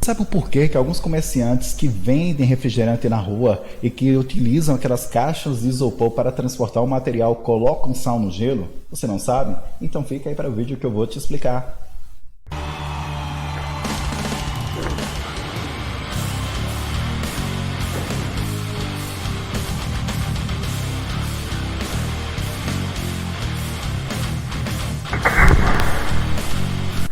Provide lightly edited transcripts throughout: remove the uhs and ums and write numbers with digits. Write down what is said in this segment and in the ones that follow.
Sabe o porquê que alguns comerciantes que vendem refrigerante na rua e que utilizam aquelas caixas de isopor para transportar o material colocam sal no gelo? Você não sabe? Então fica aí para o vídeo que eu vou te explicar.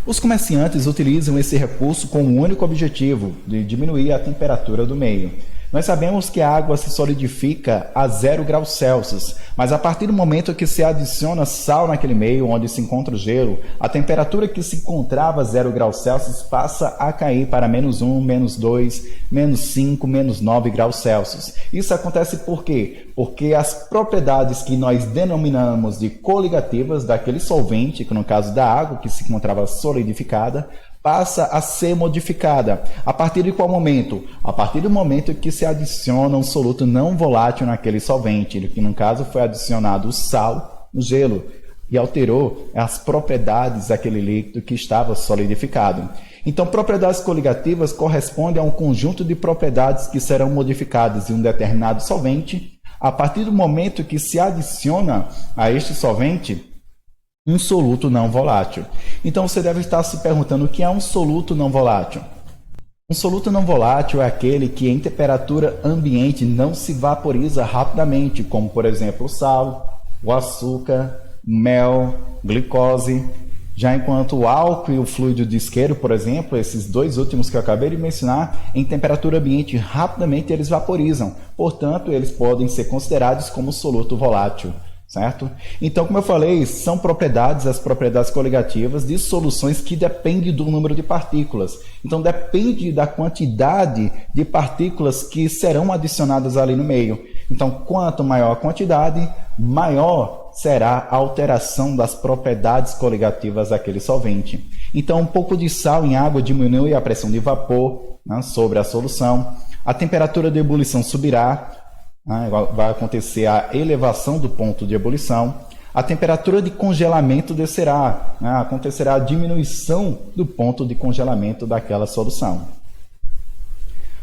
Os comerciantes utilizam esse recurso com o único objetivo de diminuir a temperatura do meio. Nós sabemos que a água se solidifica a 0 graus Celsius, mas a partir do momento que se adiciona sal naquele meio onde se encontra o gelo, a temperatura que se encontrava a 0 graus Celsius passa a cair para -1, -2, -5, -9 graus Celsius. Isso acontece por quê? Porque as propriedades que nós denominamos de coligativas daquele solvente, que no caso da água que se encontrava solidificada, passa a ser modificada. A partir de qual momento? A partir do momento que se adiciona um soluto não volátil naquele solvente, que no caso foi adicionado o sal no gelo e alterou as propriedades daquele líquido que estava solidificado. Então, propriedades coligativas correspondem a um conjunto de propriedades que serão modificadas em um determinado solvente a partir do momento que se adiciona a este solvente um soluto não volátil. Então você deve estar se perguntando o que é um soluto não volátil. Um soluto não volátil é aquele que em temperatura ambiente não se vaporiza rapidamente, como por exemplo o sal, o açúcar, o mel, glicose. Já enquanto o álcool e o fluido de isqueiro, por exemplo, esses dois últimos que eu acabei de mencionar, em temperatura ambiente rapidamente eles vaporizam. Portanto, eles podem ser considerados como soluto volátil. Certo? Então, como eu falei, são propriedades, as propriedades coligativas de soluções que dependem do número de partículas. Então, depende da quantidade de partículas que serão adicionadas ali no meio. Então, quanto maior a quantidade, maior será a alteração das propriedades coligativas daquele solvente. Então, um pouco de sal em água diminui a pressão de vapor, né, sobre a solução. A temperatura de ebulição subirá. Vai acontecer a elevação do ponto de ebulição, a temperatura de congelamento descerá, acontecerá a diminuição do ponto de congelamento daquela solução.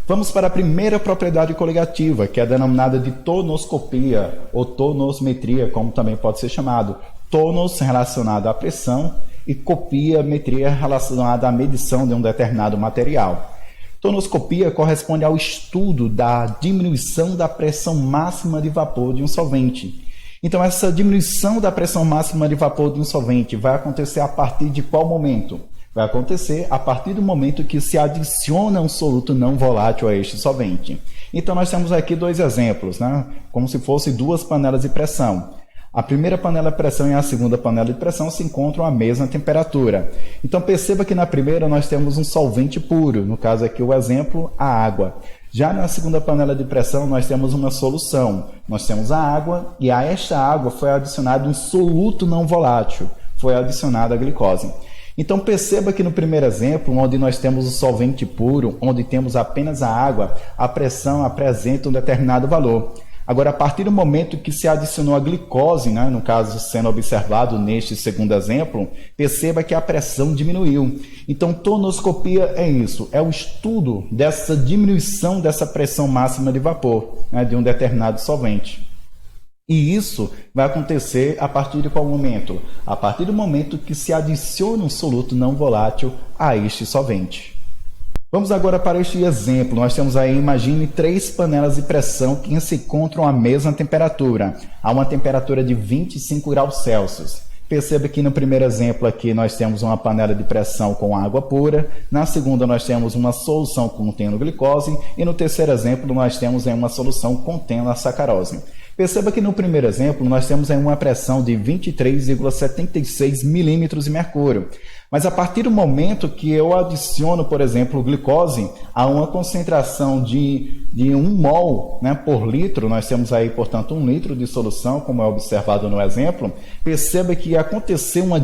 Vamos para a primeira propriedade coligativa, que é denominada de tonoscopia ou tonosmetria, como também pode ser chamado. Tonos relacionado à pressão e copia, metria relacionada à medição de um determinado material. Tonoscopia corresponde ao estudo da diminuição da pressão máxima de vapor de um solvente. Então, essa diminuição da pressão máxima de vapor de um solvente vai acontecer a partir de qual momento? Vai acontecer a partir do momento que se adiciona um soluto não volátil a este solvente. Então, nós temos aqui dois exemplos, como se fossem duas panelas de pressão. A primeira panela de pressão e a segunda panela de pressão se encontram à mesma temperatura. Então perceba que na primeira nós temos um solvente puro, no caso aqui o exemplo, a água. Já na segunda panela de pressão nós temos uma solução. Nós temos a água e a esta água foi adicionado um soluto não volátil, foi adicionada a glicose. Então perceba que no primeiro exemplo, onde nós temos o solvente puro, onde temos apenas a água, a pressão apresenta um determinado valor. Agora, a partir do momento que se adicionou a glicose, no caso sendo observado neste segundo exemplo, perceba que a pressão diminuiu. Então, tonoscopia é isso, é o estudo dessa diminuição dessa pressão máxima de vapor, de um determinado solvente. E isso vai acontecer a partir de qual momento? A partir do momento que se adiciona um soluto não volátil a este solvente. Vamos agora para este exemplo. Nós temos aí, imagine, 3 panelas de pressão que se encontram à mesma temperatura, a uma temperatura de 25 graus Celsius. Perceba que no primeiro exemplo aqui nós temos uma panela de pressão com água pura, na segunda nós temos uma solução contendo glicose e no terceiro exemplo nós temos uma solução contendo a sacarose. Perceba que no primeiro exemplo nós temos uma pressão de 23,76 milímetros de mercúrio. Mas a partir do momento que eu adiciono, por exemplo, glicose a uma concentração de 1 mol por litro, nós temos aí, portanto, 1 litro de solução, como é observado no exemplo, perceba que aconteceu uma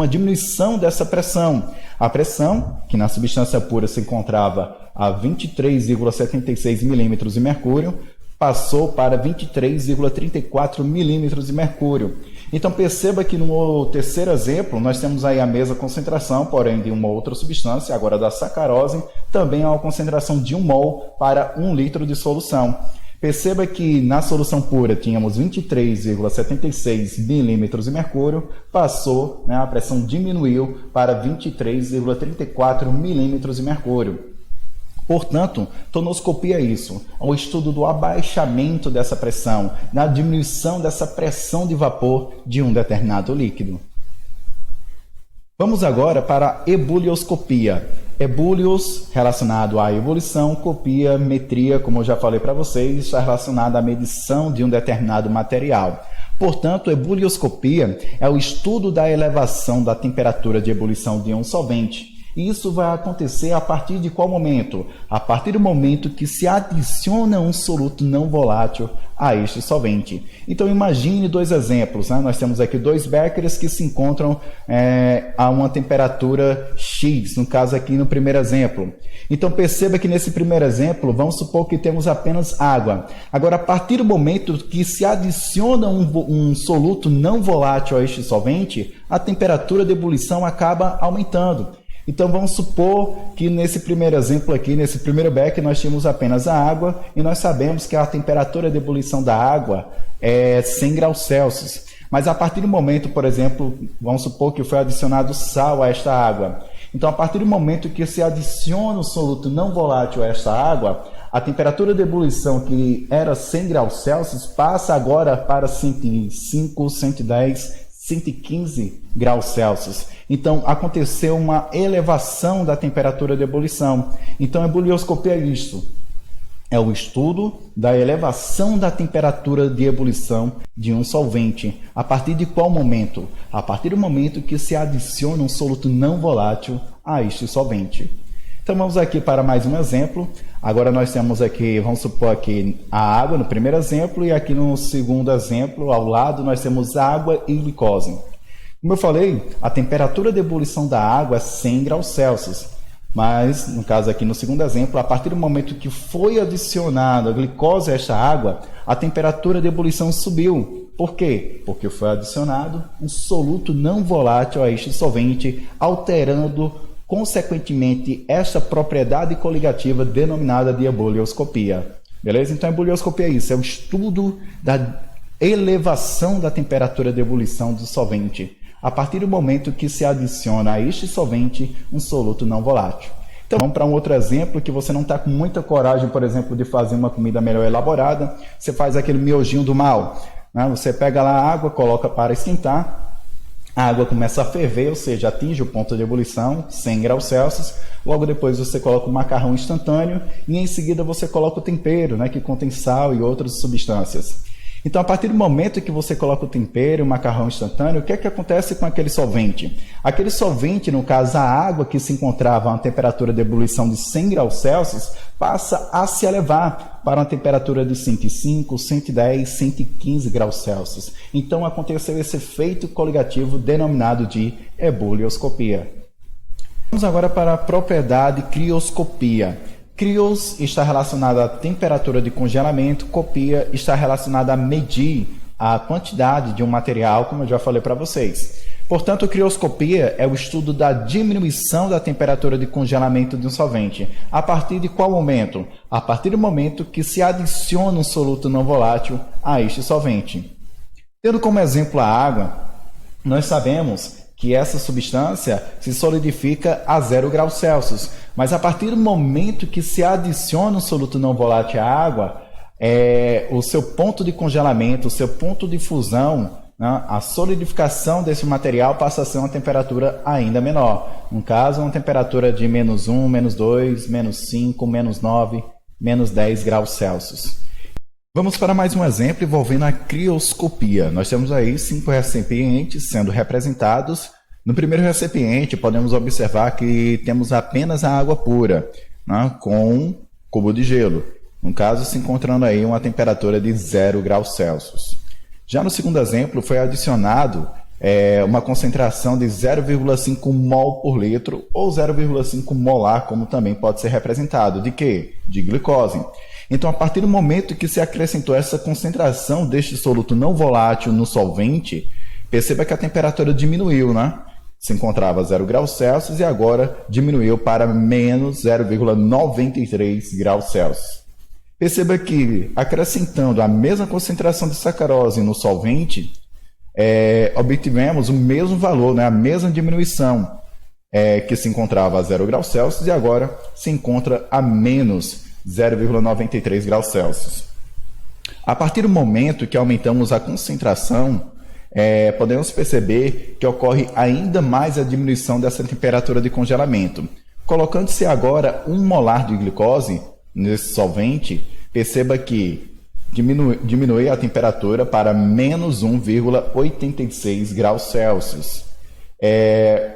diminuição dessa pressão. A pressão, que na substância pura se encontrava a 23,76 milímetros de mercúrio, passou para 23,34 milímetros de mercúrio. Então perceba que no terceiro exemplo nós temos aí a mesma concentração, porém de uma outra substância, agora da sacarose, também é uma concentração de 1 mol para 1 litro de solução. Perceba que na solução pura tínhamos 23,76 milímetros de mercúrio, passou, a pressão diminuiu para 23,34 milímetros de mercúrio. Portanto, tonoscopia é isso, é o estudo do abaixamento dessa pressão, da diminuição dessa pressão de vapor de um determinado líquido. Vamos agora para a ebulioscopia. Ebúlios relacionado à ebulição, copia, metria, como eu já falei para vocês, está relacionado à medição de um determinado material. Portanto, ebulioscopia é o estudo da elevação da temperatura de ebulição de um solvente. E isso vai acontecer a partir de qual momento? A partir do momento que se adiciona um soluto não volátil a este solvente. Então imagine 2 exemplos. Nós temos aqui 2 béqueres que se encontram a uma temperatura X, no caso aqui no primeiro exemplo. Então perceba que nesse primeiro exemplo, vamos supor que temos apenas água. Agora, a partir do momento que se adiciona um soluto não volátil a este solvente, a temperatura de ebulição acaba aumentando. Então vamos supor que nesse primeiro exemplo aqui, nesse primeiro becker, nós tínhamos apenas a água e nós sabemos que a temperatura de ebulição da água é 100 graus Celsius. Mas a partir do momento, por exemplo, vamos supor que foi adicionado sal a esta água. Então a partir do momento que se adiciona o soluto não volátil a esta água, a temperatura de ebulição que era 100 graus Celsius passa agora para 105, 110, 115 graus Celsius. Então, aconteceu uma elevação da temperatura de ebulição. Então, a ebulioscopia é isso. É o estudo da elevação da temperatura de ebulição de um solvente. A partir de qual momento? A partir do momento que se adiciona um soluto não volátil a este solvente. Então, vamos aqui para mais um exemplo. Agora nós temos aqui, vamos supor aqui a água no primeiro exemplo e aqui no segundo exemplo, ao lado, nós temos água e glicose. Como eu falei, a temperatura de ebulição da água é 100 graus Celsius. Mas, no caso aqui no segundo exemplo, a partir do momento que foi adicionada a glicose a esta água, a temperatura de ebulição subiu. Por quê? Porque foi adicionado um soluto não volátil a este solvente, alterando consequentemente esta propriedade coligativa denominada de ebulioscopia. Beleza? Então a ebulioscopia é isso, é o estudo da elevação da temperatura de ebulição do solvente, a partir do momento que se adiciona a este solvente um soluto não volátil. Então vamos para um outro exemplo que você não está com muita coragem, por exemplo, de fazer uma comida melhor elaborada, você faz aquele miojinho do mal, Você pega lá a água, coloca para esquentar, a água começa a ferver, ou seja, atinge o ponto de ebulição, 100 graus Celsius. Logo depois você coloca o macarrão instantâneo e em seguida você coloca o tempero, que contém sal e outras substâncias. Então, a partir do momento que você coloca o tempero e o macarrão instantâneo, o que é que acontece com aquele solvente? Aquele solvente, no caso a água que se encontrava a uma temperatura de ebulição de 100 graus Celsius, passa a se elevar para uma temperatura de 105, 110, 115 graus Celsius. Então, aconteceu esse efeito coligativo denominado de ebulioscopia. Vamos agora para a propriedade crioscopia. Crios está relacionada à temperatura de congelamento, copia está relacionada a medir a quantidade de um material, como eu já falei para vocês. Portanto, crioscopia é o estudo da diminuição da temperatura de congelamento de um solvente. A partir de qual momento? A partir do momento que se adiciona um soluto não volátil a este solvente. Tendo como exemplo a água, nós sabemos que essa substância se solidifica a 0 graus Celsius. Mas a partir do momento que se adiciona um soluto não volátil à água, o seu ponto de congelamento, o seu ponto de fusão, a solidificação desse material passa a ser uma temperatura ainda menor. No caso, uma temperatura de menos 1, menos 2, menos 5, menos 9, menos 10 graus Celsius. Vamos para mais um exemplo envolvendo a crioscopia. Nós temos aí 5 recipientes sendo representados. No primeiro recipiente, podemos observar que temos apenas a água pura, com um cubo de gelo. No caso, se encontrando aí uma temperatura de 0 graus Celsius. Já no segundo exemplo, foi adicionado uma concentração de 0,5 mol por litro ou 0,5 molar, como também pode ser representado. De quê? De glicose. Então, a partir do momento que se acrescentou essa concentração deste soluto não volátil no solvente, perceba que a temperatura diminuiu, se encontrava a 0 graus Celsius e agora diminuiu para menos 0,93 graus Celsius. Perceba que, acrescentando a mesma concentração de sacarose no solvente, obtivemos o mesmo valor, né, a mesma diminuição, que se encontrava a 0 graus Celsius e agora se encontra a menos 0,93 graus Celsius. A partir do momento que aumentamos a concentração, podemos perceber que ocorre ainda mais a diminuição dessa temperatura de congelamento. Colocando-se agora 1 molar de glicose nesse solvente, perceba que diminui a temperatura para menos 1,86 graus Celsius.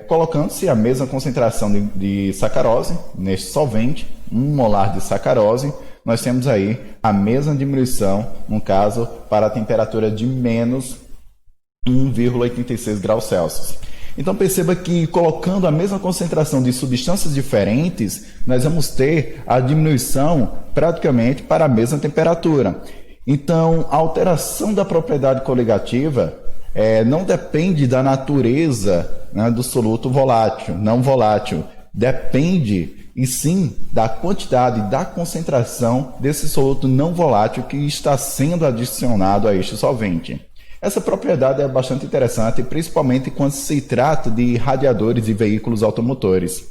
Colocando-se a mesma concentração de sacarose neste solvente, 1 molar de sacarose, nós temos aí a mesma diminuição, no caso, para a temperatura de menos 1,86 graus Celsius. Então perceba que colocando a mesma concentração de substâncias diferentes, nós vamos ter a diminuição praticamente para a mesma temperatura. Então a alteração da propriedade coligativa não depende da natureza, né, do soluto volátil, não volátil, depende e sim da quantidade, da concentração desse soluto não volátil que está sendo adicionado a este solvente. Essa propriedade é bastante interessante, principalmente quando se trata de radiadores de veículos automotores.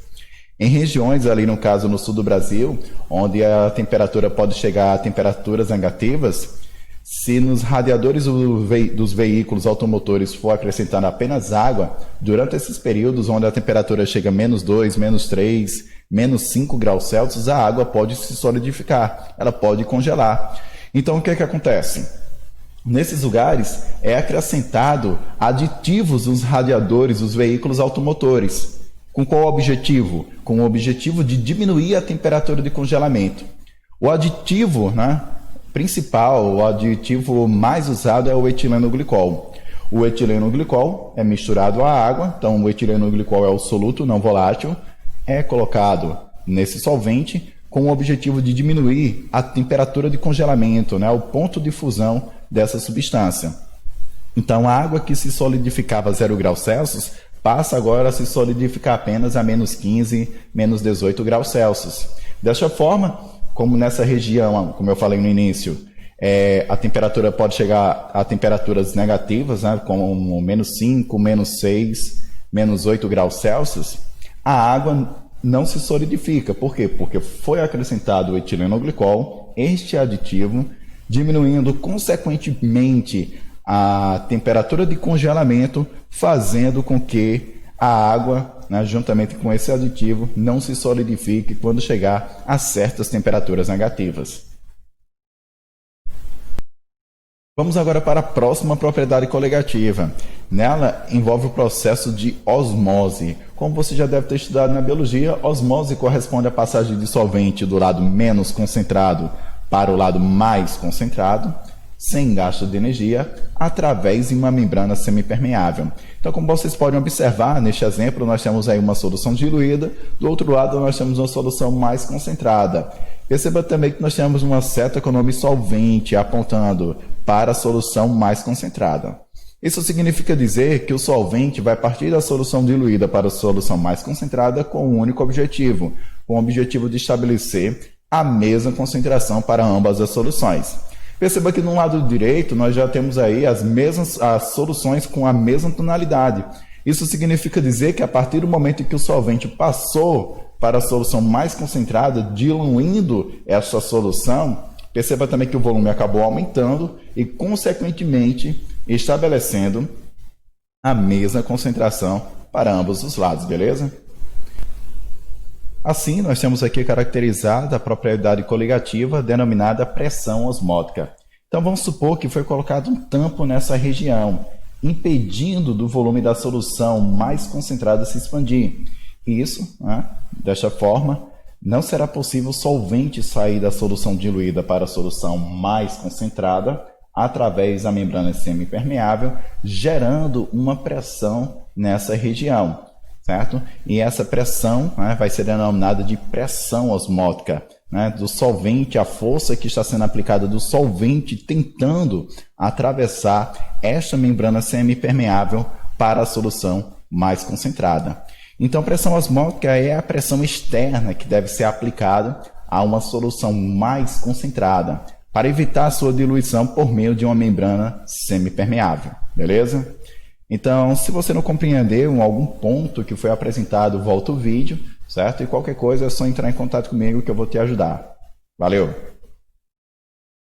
Em regiões, ali no caso no sul do Brasil, onde a temperatura pode chegar a temperaturas negativas, se nos radiadores dos veículos automotores for acrescentada apenas água, durante esses períodos onde a temperatura chega a menos 2, menos 3, menos 5 graus Celsius, a água pode se solidificar, ela pode congelar. Então o que acontece? Nesses lugares é acrescentado aditivos nos radiadores dos veículos automotores. Com qual objetivo? Com o objetivo de diminuir a temperatura de congelamento. O aditivo, né, principal, o aditivo mais usado é o etilenoglicol. O etilenoglicol é misturado à água, então o etilenoglicol é o soluto não volátil, é colocado nesse solvente com o objetivo de diminuir a temperatura de congelamento, né, o ponto de fusão dessa substância. Então a água que se solidificava a 0 graus Celsius passa agora a se solidificar apenas a menos 15, menos 18 graus Celsius. Desta forma, como nessa região, como eu falei no início, a temperatura pode chegar a temperaturas negativas, né, como menos 5, menos 6, menos 8 graus Celsius, a água não se solidifica. Por quê? Porque foi acrescentado o etilenoglicol, este aditivo, diminuindo consequentemente a temperatura de congelamento, fazendo com que a água, né, juntamente com esse aditivo, não se solidifique quando chegar a certas temperaturas negativas. Vamos agora para a próxima propriedade coligativa. Nela envolve o processo de osmose. Como você já deve ter estudado na biologia, osmose corresponde à passagem de solvente do lado menos concentrado para o lado mais concentrado, sem gasto de energia, através de uma membrana semipermeável. Então, como vocês podem observar, neste exemplo, nós temos aí uma solução diluída, do outro lado nós temos uma solução mais concentrada. Perceba também que nós temos uma certa economia solvente apontando para a solução mais concentrada. Isso significa dizer que o solvente vai partir da solução diluída para a solução mais concentrada com um único objetivo, com o objetivo de estabelecer a mesma concentração para ambas as soluções. Perceba que no lado direito nós já temos aí as soluções com a mesma tonalidade. Isso significa dizer que a partir do momento em que o solvente passou para a solução mais concentrada, diluindo essa solução, perceba também que o volume acabou aumentando e, consequentemente, estabelecendo a mesma concentração para ambos os lados, beleza? Assim, nós temos aqui caracterizada a propriedade coligativa denominada pressão osmótica. Então, vamos supor que foi colocado um tampo nessa região, impedindo do volume da solução mais concentrada se expandir. Isso, né, desta forma, não será possível o solvente sair da solução diluída para a solução mais concentrada através da membrana semipermeável, gerando uma pressão nessa região. Certo? E essa pressão, né, vai ser denominada de pressão osmótica, né, do solvente, a força que está sendo aplicada do solvente tentando atravessar esta membrana semipermeável para a solução mais concentrada. Então, pressão osmótica é a pressão externa que deve ser aplicada a uma solução mais concentrada, para evitar a sua diluição por meio de uma membrana semipermeável, beleza? Então, se você não compreendeu algum ponto que foi apresentado, volta o vídeo, certo? E qualquer coisa é só entrar em contato comigo que eu vou te ajudar. Valeu!